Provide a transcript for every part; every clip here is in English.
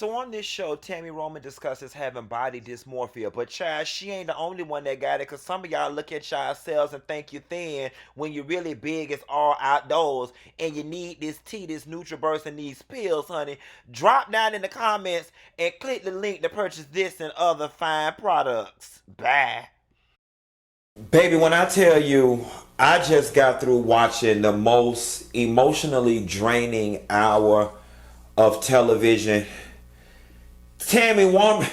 So on this show, Tammy Roman discusses having body dysmorphia, but child, she ain't the only one that got it. Cause some of y'all look at yourselves and think you're thin when you're really big. It's all outdoors, and you need this tea, this NutriBurst, and these pills, honey. Drop down in the comments and click the link to purchase this and other fine products. Bye. Baby, when I tell you, I just got through watching the most emotionally draining hour of television. Tammy Woman,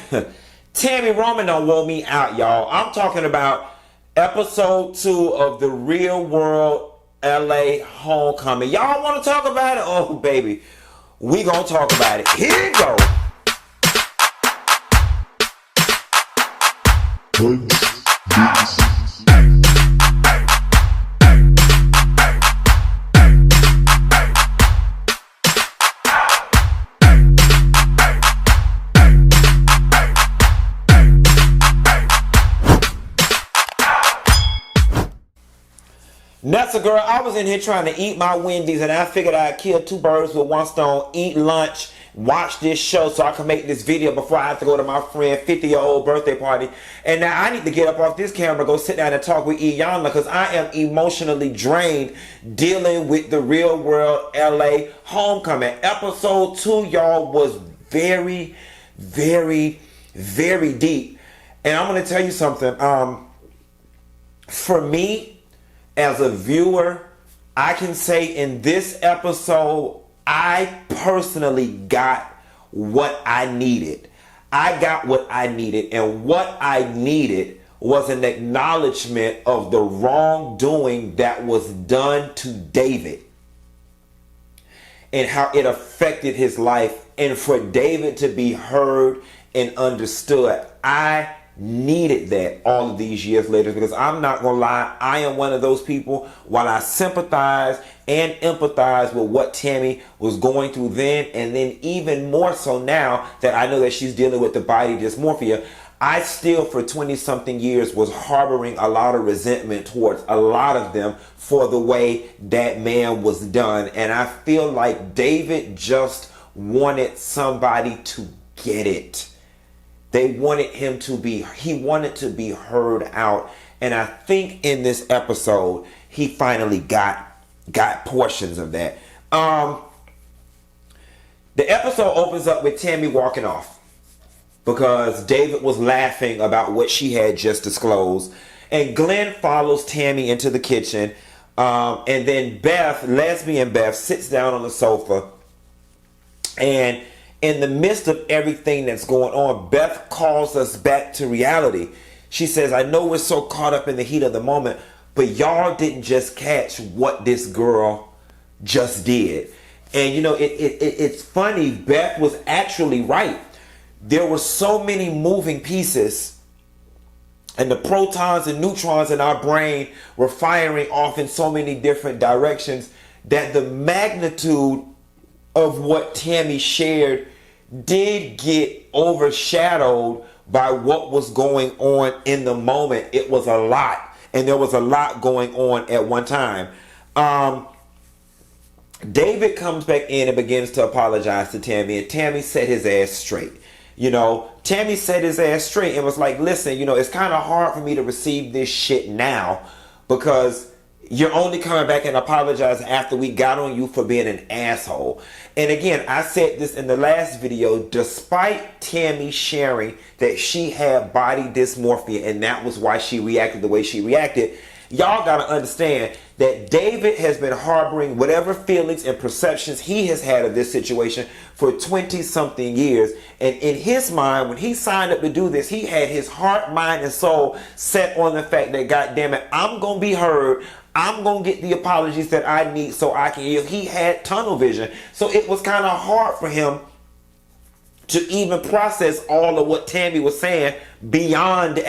Tammy Roman done wore me out, y'all. I'm talking about episode 2 of the Real World LA Homecoming. Y'all want to talk about it? Oh, baby, we gonna talk about it. Here you go. Nessa girl, I was in here trying to eat my Wendy's and I figured I'd kill two birds with one stone, eat lunch, watch this show so I can make this video before I have to go to my friend's 50-year-old birthday party. And now I need to get up off this camera, go sit down and talk with Iyanla because I am emotionally drained dealing with the Real World LA Homecoming. Episode 2, y'all, was very, very, very deep. And I'm going to tell you something. For me, as a viewer, I can say in this episode, I personally got what I needed. I got what I needed, and what I needed was an acknowledgement of the wrongdoing that was done to David and how it affected his life, and for David to be heard and understood. I needed that all of these years later, because I'm not gonna lie, I am one of those people, while I sympathize and empathize with what Tammy was going through then, and then even more so now that I know that she's dealing with the body dysmorphia, I still for 20 something years was harboring a lot of resentment towards a lot of them for the way that man was done. And I feel like David just wanted somebody to get it. They wanted him to be, he wanted to be heard out. And I think in this episode, he finally got portions of that. The episode opens up with Tammy walking off because David was laughing about what she had just disclosed. And Glenn follows Tammy into the kitchen. And then Beth, lesbian Beth, sits down on the sofa. And in the midst of everything that's going on, Beth calls us back to reality. She says, I know we're so caught up in the heat of the moment, but y'all didn't just catch what this girl just did. And you know, it's funny, Beth was actually right. There were so many moving pieces, and the protons and neutrons in our brain were firing off in so many different directions that the magnitude of what Tammy shared did get overshadowed by what was going on in the moment. It was a lot, and there was a lot going on at one time. David comes back in and begins to apologize to Tammy, and Tammy set his ass straight. You know, Tammy set his ass straight and was like, listen, you know, it's kind of hard for me to receive this shit now because you're only coming back and apologizing after we got on you for being an asshole. And again, I said this in the last video, despite Tammy sharing that she had body dysmorphia and that was why she reacted the way she reacted, y'all gotta understand that David has been harboring whatever feelings and perceptions he has had of this situation for 20 something years. And in his mind, when he signed up to do this, he had his heart, mind, and soul set on the fact that, God damn it, I'm gonna be heard. I'm going to get the apologies that I need so I can heal. He had tunnel vision. So it was kind of hard for him to even process all of what Tammy was saying beyond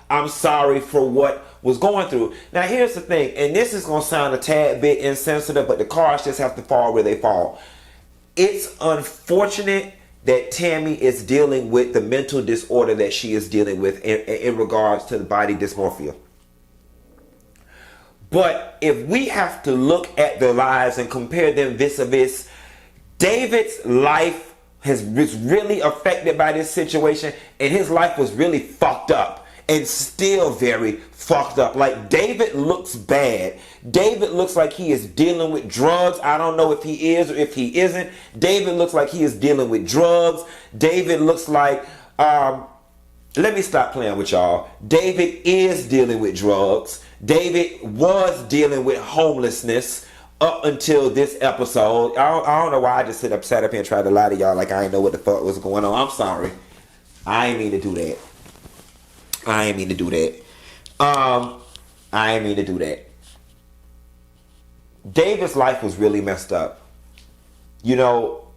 I'm sorry for what was going through. Now, here's the thing, and this is going to sound a tad bit insensitive, but the cards just have to fall where they fall. It's unfortunate that Tammy is dealing with the mental disorder that she is dealing with in regards to the body dysmorphia. But if we have to look at their lives and compare them vis-a-vis, David's life was really affected by this situation, and his life was really fucked up and still very fucked up. Like, David looks bad. David looks like he is dealing with drugs. I don't know if he is or if he isn't. David looks like he is dealing with drugs. David looks like, let me stop playing with y'all. David is dealing with drugs. David was dealing with homelessness up until this episode. I don't know why I just sat up here and tried to lie to y'all like I didn't know what the fuck was going on. I'm sorry. I ain't mean to do that. I ain't mean to do that. David's life was really messed up. You know,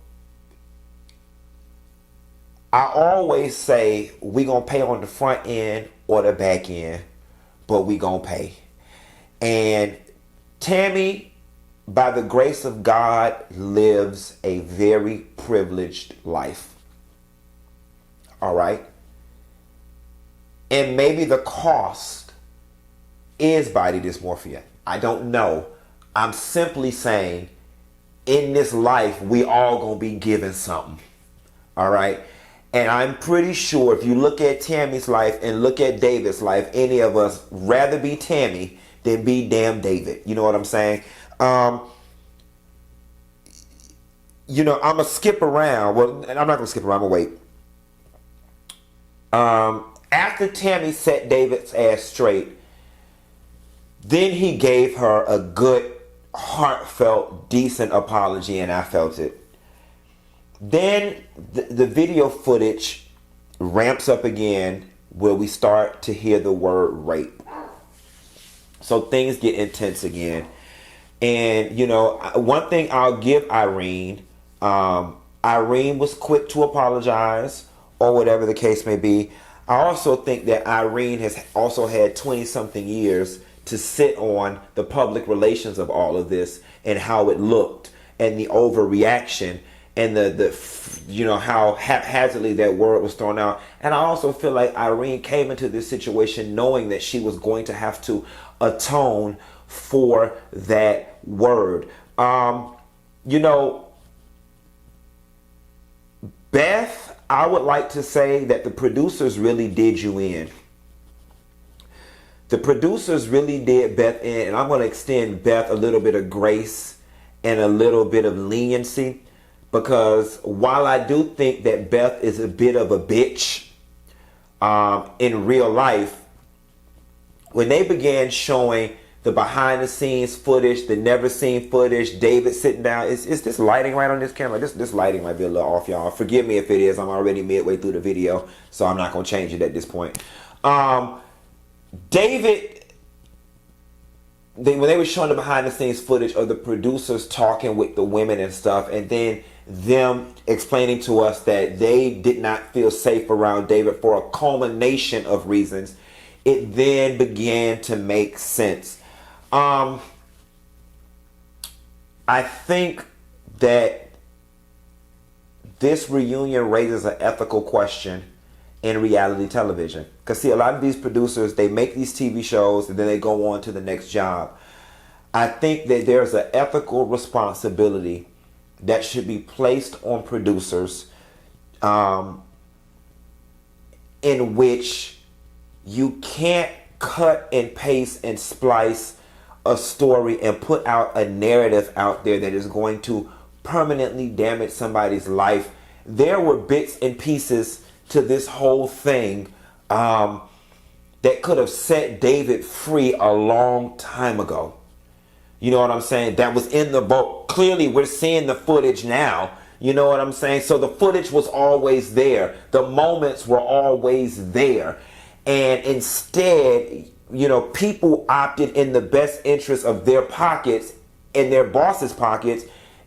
I always say we gonna pay on the front end or the back end, but we gonna pay. And Tami, by the grace of God, lives a very privileged life. All right? And maybe the cost is body dysmorphia. I don't know. I'm simply saying, in this life, we all gonna be given something. All right? And I'm pretty sure if you look at Tami's life and look at David's life, any of us rather be Tami than be damn David. You know what I'm saying? You know, I'm going to skip around. Well, I'm not going to skip around. I'm going to wait. After Tami set David's ass straight, then he gave her a good, heartfelt, decent apology, and I felt it. Then the video footage ramps up again where we start to hear the word rape. So things get intense again. And, you know, one thing I'll give Irene, Irene was quick to apologize or whatever the case may be. I also think that Irene has also had 20-something years to sit on the public relations of all of this and how it looked and the overreaction and the you know, how haphazardly that word was thrown out. And I also feel like Irene came into this situation knowing that she was going to have to atone for that word. You know, Beth, I would like to say that the producers really did you in. The producers really did Beth in, and I'm going to extend Beth a little bit of grace and a little bit of leniency, because while I do think that Beth is a bit of a bitch in real life, when they began showing the behind the scenes footage, the never seen footage, David sitting down, is this lighting right on this camera? This lighting might be a little off, y'all. Forgive me if it is. I'm already midway through the video, so I'm not going to change it at this point. David, when they were showing the behind the scenes footage of the producers talking with the women and stuff, and then them explaining to us that they did not feel safe around David for a culmination of reasons, it then began to make sense. I think that this reunion raises an ethical question in reality television. Because see, a lot of these producers, they make these TV shows and then they go on to the next job. I think that there's an ethical responsibility that should be placed on producers in which you can't cut and paste and splice a story and put out a narrative out there that is going to permanently damage somebody's life. There were bits and pieces to this whole thing that could have set David free a long time ago. You know what I'm saying? That was in the boat. Clearly, we're seeing the footage now. You know what I'm saying? So the footage was always there. The moments were always there. And instead, you know, people opted in the best interest of their pockets and their boss's pockets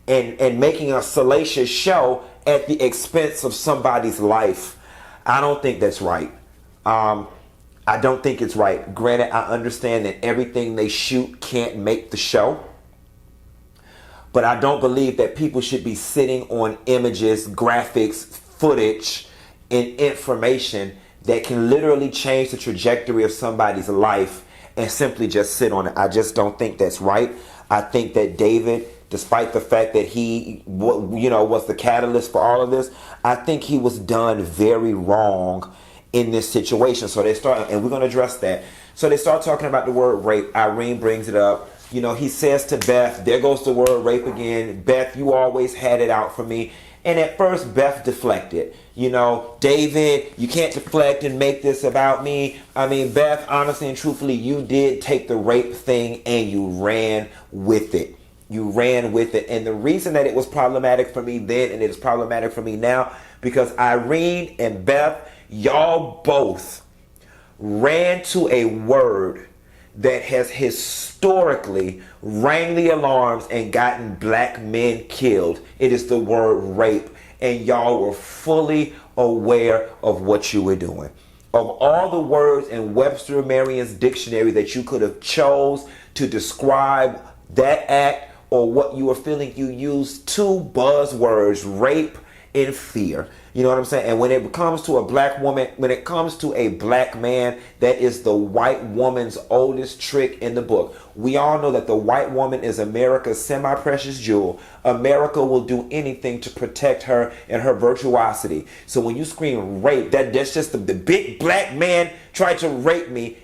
and making a salacious show at the expense of somebody's life. I don't think that's right. I don't think it's right. Granted, I understand that everything they shoot can't make the show. But I don't believe that people should be sitting on images, graphics, footage, and information that can literally change the trajectory of somebody's life and simply just sit on it. I just don't think that's right. I think that David despite the fact that he, was the catalyst for all of this, I think he was done very wrong in this situation. So they start, and we're going to address that. So they start talking about the word rape. Irene brings it up. He says to Beth, there goes the word rape again. Beth, you always had it out for me. And at first, Beth deflected. David, you can't deflect and make this about me. I mean, Beth, honestly and truthfully, you did take the rape thing and you ran with it. You ran with it. And the reason that it was problematic for me then and it is problematic for me now, because Irene and Beth, y'all both ran to a word that has historically rang the alarms and gotten black men killed. It is the word rape. And y'all were fully aware of what you were doing. Of all the words in Webster Merriam's dictionary that you could have chose to describe that act or what you were feeling, you used two buzzwords, rape and fear. You know what I'm saying? And when it comes to a black woman, when it comes to a black man, that is the white woman's oldest trick in the book. We all know that the white woman is America's semi-precious jewel. America will do anything to protect her and her virtuosity. So when you scream rape, that's just the big black man tried to rape me.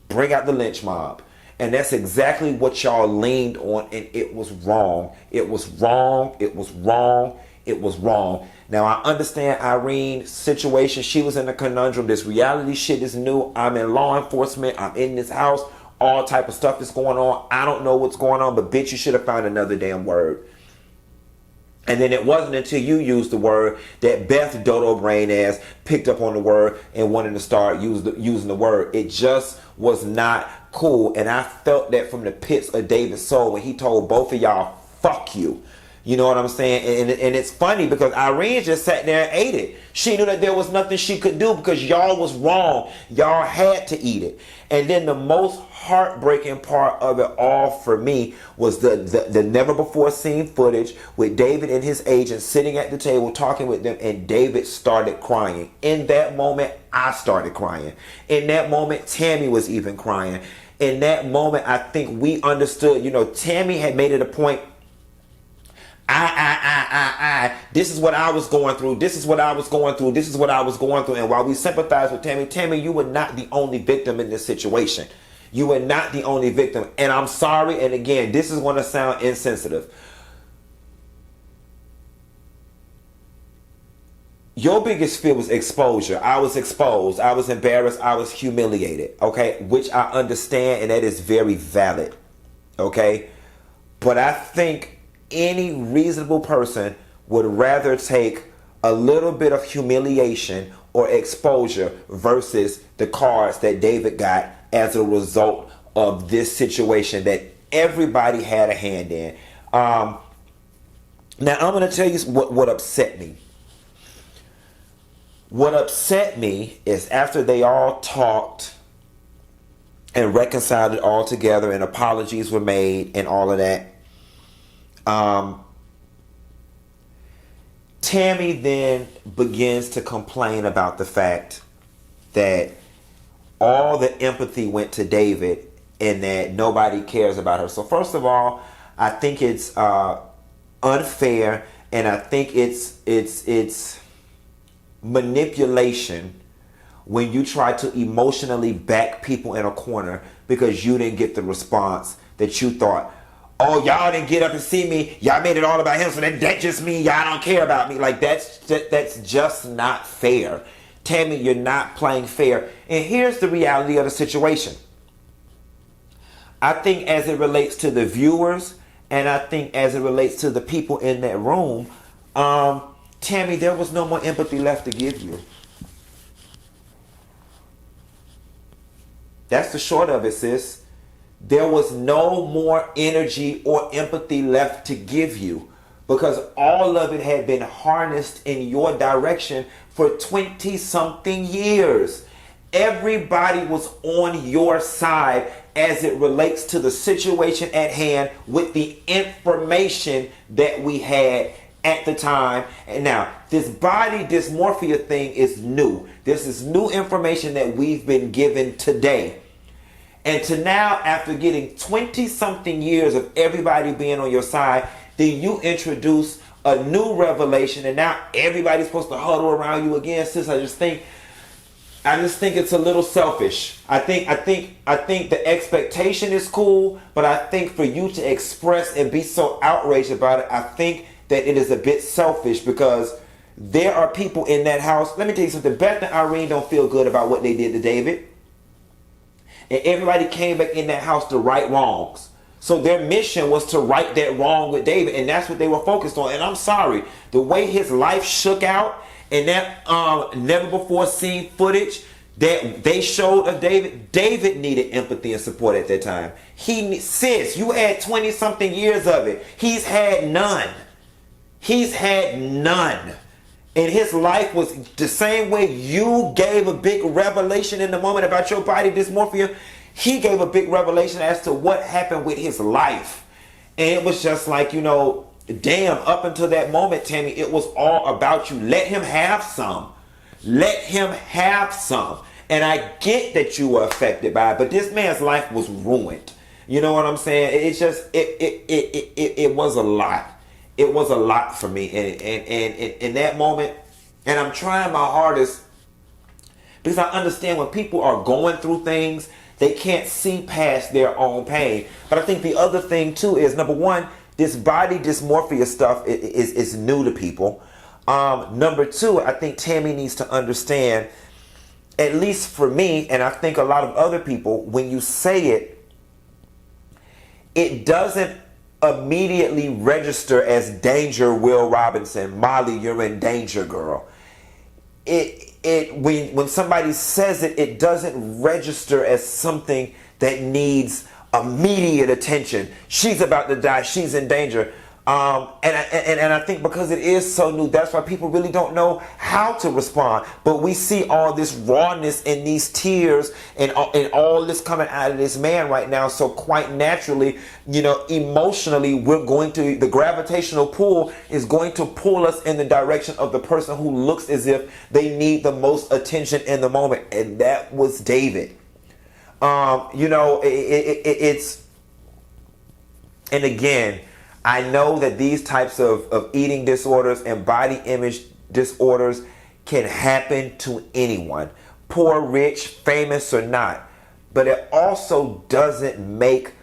Bring out the lynch mob. And that's exactly what y'all leaned on, and it was wrong. It was wrong. It was wrong. It was wrong. Now, I understand Irene's situation. She was in a conundrum. This reality shit is new. I'm in law enforcement. I'm in this house. All type of stuff is going on. I don't know what's going on, but bitch, you should have found another damn word. And then it wasn't until you used the word that Beth Dodo Brain ass picked up on the word and wanted to start using the word. It just was not cool. And I felt that from the pits of David's soul when he told both of y'all, fuck you. You know what I'm saying? And it's funny because Irene just sat there and ate it. She knew that there was nothing she could do because y'all was wrong. Y'all had to eat it. And then the most heartbreaking part of it all for me was the never before seen footage with David and his agent sitting at the table talking with them, and David started crying. In that moment, I started crying. In that moment, Tami was even crying. In that moment, I think we understood, Tami had made it a point. This is what I was going through. This is what I was going through. This is what I was going through. And while we sympathize with Tami, you were not the only victim in this situation. You were not the only victim. And I'm sorry. And again, this is going to sound insensitive. Your biggest fear was exposure. I was exposed. I was embarrassed. I was humiliated. Okay. Which I understand. And that is very valid. Okay. But I think any reasonable person would rather take a little bit of humiliation or exposure versus the cards that David got as a result of this situation that everybody had a hand in. Now, I'm going to tell you what upset me. What upset me is after they all talked and reconciled it all together and apologies were made and all of that, Tami then begins to complain about the fact that all the empathy went to David and that nobody cares about her. So first of all, I think it's unfair, and I think it's manipulation when you try to emotionally back people in a corner because you didn't get the response that you thought. Oh, y'all didn't get up and see me. Y'all made it all about him, so that just means y'all don't care about me. Like, that's just not fair. Tami, you're not playing fair. And here's the reality of the situation. I think as it relates to the viewers, and I think as it relates to the people in that room, Tami, there was no more empathy left to give you. That's the short of it, sis. There was no more energy or empathy left to give you because all of it had been harnessed in your direction for 20-something years. Everybody was on your side as it relates to the situation at hand with the information that we had at the time. And now, this body dysmorphia thing is new. This is new information that we've been given today. And to now, after getting 20-something years of everybody being on your side, then you introduce a new revelation, and now everybody's supposed to huddle around you again. Sis, I just think it's a little selfish. I think the expectation is cool, but I think for you to express and be so outraged about it, I think that it is a bit selfish, because there are people in that house. Let me tell you something. Beth and Irene don't feel good about what they did to David. And everybody came back in that house to right wrongs. So their mission was to right that wrong with David, and that's what they were focused on. And I'm sorry, the way his life shook out, and that never before seen footage that they showed of David needed empathy and support at that time. Sis, you had 20 something years of it. He's had none. And his life was the same way you gave a big revelation in the moment about your body dysmorphia. He gave a big revelation as to what happened with his life. And it was just like, damn, up until that moment, Tami, it was all about you. Let him have some. Let him have some. And I get that you were affected by it, but this man's life was ruined. You know what I'm saying? It's just, it was a lot. It was a lot for me. And in that moment, and I'm trying my hardest, because I understand when people are going through things, they can't see past their own pain. But I think the other thing too is, number one, this body dysmorphia stuff is new to people. Number two, I think Tami needs to understand, at least for me, and I think a lot of other people, when you say it, it doesn't immediately register as danger, Will Robinson. Molly, you're in danger, girl. When somebody says it, it doesn't register as something that needs immediate attention. She's about to die. She's in danger. And I think because it is so new, that's why people really don't know how to respond. But we see all this rawness and these tears and all this coming out of this man right now. So quite naturally, emotionally, the gravitational pull is going to pull us in the direction of the person who looks as if they need the most attention in the moment. And that was David. It's, and again, I know that these types of eating disorders and body image disorders can happen to anyone, poor, rich, famous or not. But it also doesn't make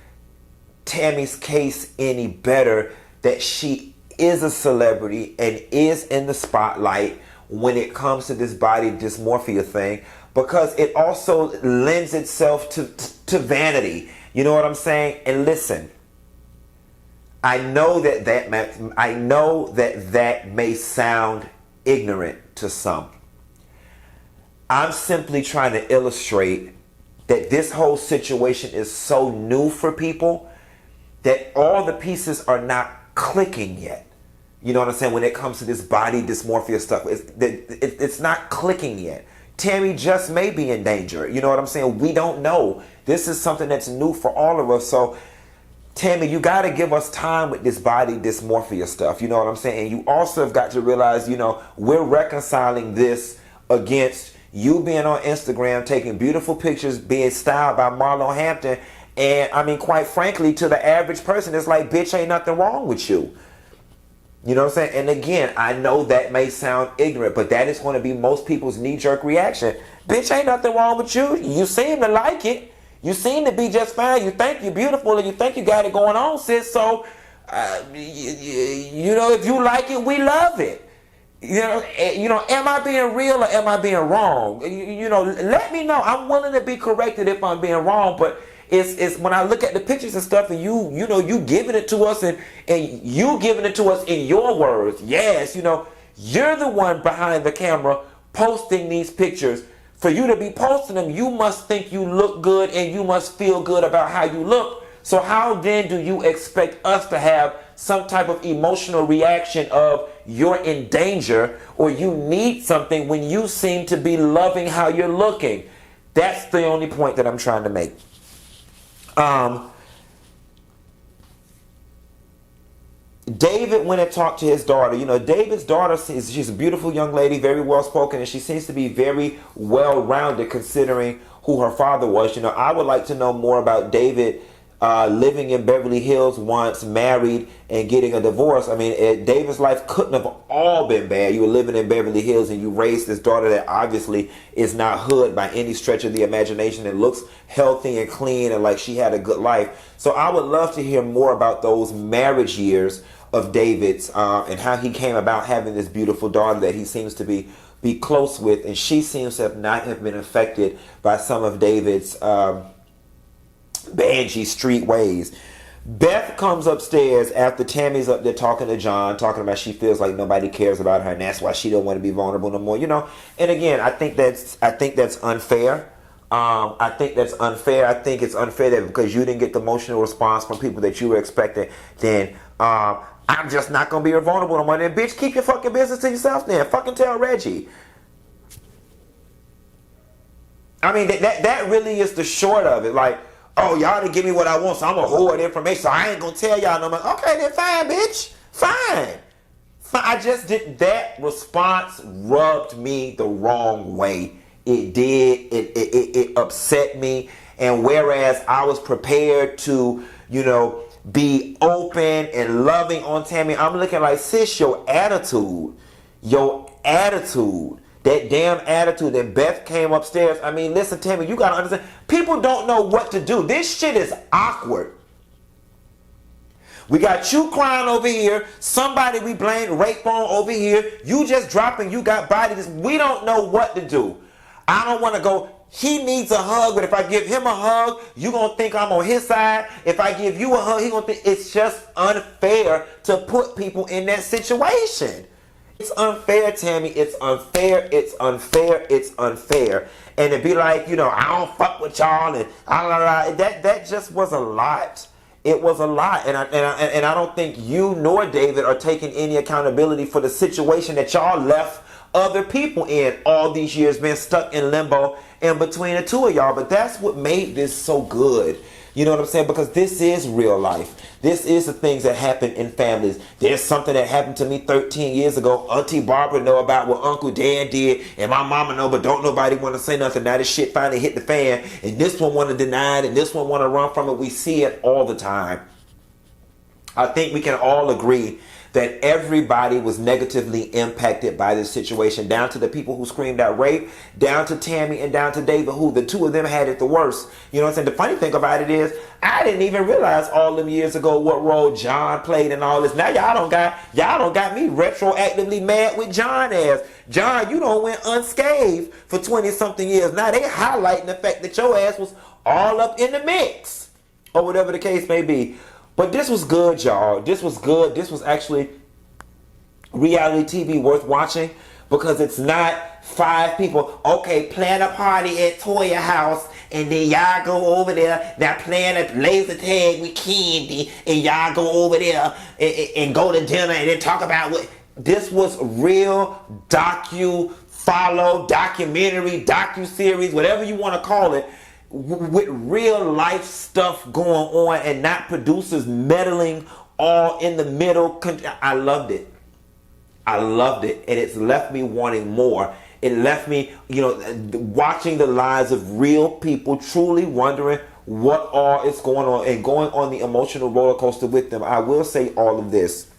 Tami's case any better that she is a celebrity and is in the spotlight when it comes to this body dysmorphia thing, because it also lends itself to vanity. You know what I'm saying? And listen, I know that may sound ignorant to some. I'm simply trying to illustrate that this whole situation is so new for people that all the pieces are not clicking yet. You know what I'm saying? When it comes to this body dysmorphia stuff, it's not clicking yet. Tami just may be in danger. You know what I'm saying? We don't know. This is something that's new for all of us. So Tami, you got to give us time with this body dysmorphia stuff. You know what I'm saying? And you also have got to realize, we're reconciling this against you being on Instagram, taking beautiful pictures, being styled by Marlo Hampton. And I mean, quite frankly, to the average person, it's like, bitch, ain't nothing wrong with you. You know what I'm saying? And again, I know that may sound ignorant, but that is going to be most people's knee-jerk reaction. Bitch, ain't nothing wrong with you. You seem to like it. You seem to be just fine. You think you're beautiful and you think you got it going on, sis. So, if you like it, we love it. Am I being real or am I being wrong? Let me know. I'm willing to be corrected if I'm being wrong, but it's when I look at the pictures and stuff and you giving it to us and you giving it to us in your words. Yes, you're the one behind the camera posting these pictures. For you to be posting them, you must think you look good and you must feel good about how you look. So how then do you expect us to have some type of emotional reaction of you're in danger or you need something when you seem to be loving how you're looking? That's the only point that I'm trying to make. David went and talked to his daughter. David's daughter, she's a beautiful young lady, very well spoken, and she seems to be very well rounded considering who her father was. I would like to know more about David living in Beverly Hills once, married, and getting a divorce. I mean, David's life couldn't have all been bad. You were living in Beverly Hills and you raised this daughter that obviously is not hood by any stretch of the imagination and looks healthy and clean and like she had a good life. So I would love to hear more about those marriage years of David's and how he came about having this beautiful daughter that he seems to be close with, and she seems to not have been affected by some of David's Banshee street ways. Beth comes upstairs after Tammy's up there talking to John, talking about she feels like nobody cares about her and that's why she don't want to be vulnerable no more, you know. And again, I think that's unfair. I think that's unfair. I think it's unfair that because you didn't get the emotional response from people that you were expecting, then I'm just not gonna be vulnerable no more. Then bitch, keep your fucking business to yourself then. Fucking tell Reggie. I mean, that really is the short of it. Like, oh, y'all didn't give me what I want, so I'm gonna hoard information, so I ain't gonna tell y'all no more. Okay, then fine, bitch. Fine. I just did that response rubbed me the wrong way. It did. It upset me. And whereas I was prepared to, you know, be open and loving on Tammy, I'm looking like, sis, your attitude, that damn attitude. And Beth came upstairs. I mean, listen, Tammy, you gotta understand, people don't know what to do. This shit is awkward. We got you crying over here, somebody we blame rape on over here, you just dropping, you got bodies. We don't know what to do. I don't want to go, he needs a hug, but if I give him a hug, you going to think I'm on his side. If I give you a hug, he going to think it's just unfair to put people in that situation. It's unfair, Tammy. It's unfair. It's unfair. It's unfair. And to be like, you know, I don't fuck with y'all and that just was a lot. It was a lot. And I don't think you nor David are taking any accountability for the situation that y'all left other people in all these years, been stuck in limbo in between the two of y'all. But that's what made this so good. You know what I'm saying? Because this is real life. This is the things that happen in families. There's something that happened to me 13 years ago. Auntie Barbara know about what Uncle Dan did, and my mama know, but don't nobody want to say nothing. Now this shit finally hit the fan, and this one want to deny it, and this one want to run from it. We see it all the time. I think we can all agree that everybody was negatively impacted by this situation, down to the people who screamed out rape, down to Tammy and down to David, who the two of them had it the worst. You know what I'm saying? The funny thing about it is, I didn't even realize all them years ago what role John played in all this. Now y'all don't got me retroactively mad with John as. John, you don't went unscathed for 20 something years. Now they highlighting the fact that your ass was all up in the mix, or whatever the case may be. But this was good, y'all. This was good. This was actually reality TV worth watching, because it's not 5 people. Okay, plan a party at Toya house, and then y'all go over there. Now plan a laser tag with Candy, and y'all go over there and go to dinner and then talk about what. This was real documentary, docu-series, whatever you want to call it, with real life stuff going on and not producers meddling all in the middle. I loved it. I loved it. And it's left me wanting more. It left me, you know, watching the lives of real people, truly wondering what all is going on and going on the emotional roller coaster with them. I will say all of this.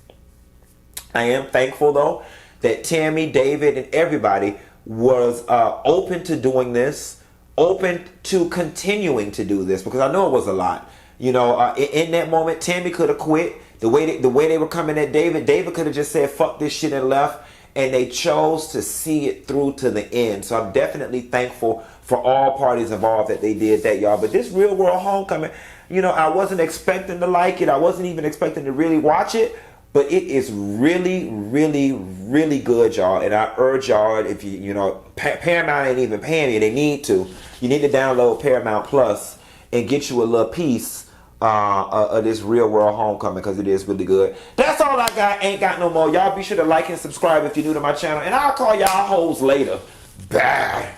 I am thankful, though, that Tammy, David, and everybody was open to doing this. Open to continuing to do this, because I know it was a lot. You know, in that moment, Tammy could have quit. The way they were coming at David could have just said fuck this shit and left, and they chose to see it through to the end. So I'm definitely thankful for all parties involved that they did that, y'all. But this Real World Homecoming, you know, I wasn't expecting to like it. I wasn't even expecting to really watch it. But it is really, really, really good, y'all. And I urge y'all, if you know, Paramount ain't even paying me. They need to. You need to download Paramount Plus and get you a little piece of this Real World Homecoming, because it is really good. That's all I got. Ain't got no more. Y'all be sure to like and subscribe if you're new to my channel. And I'll call y'all hoes later. Bye.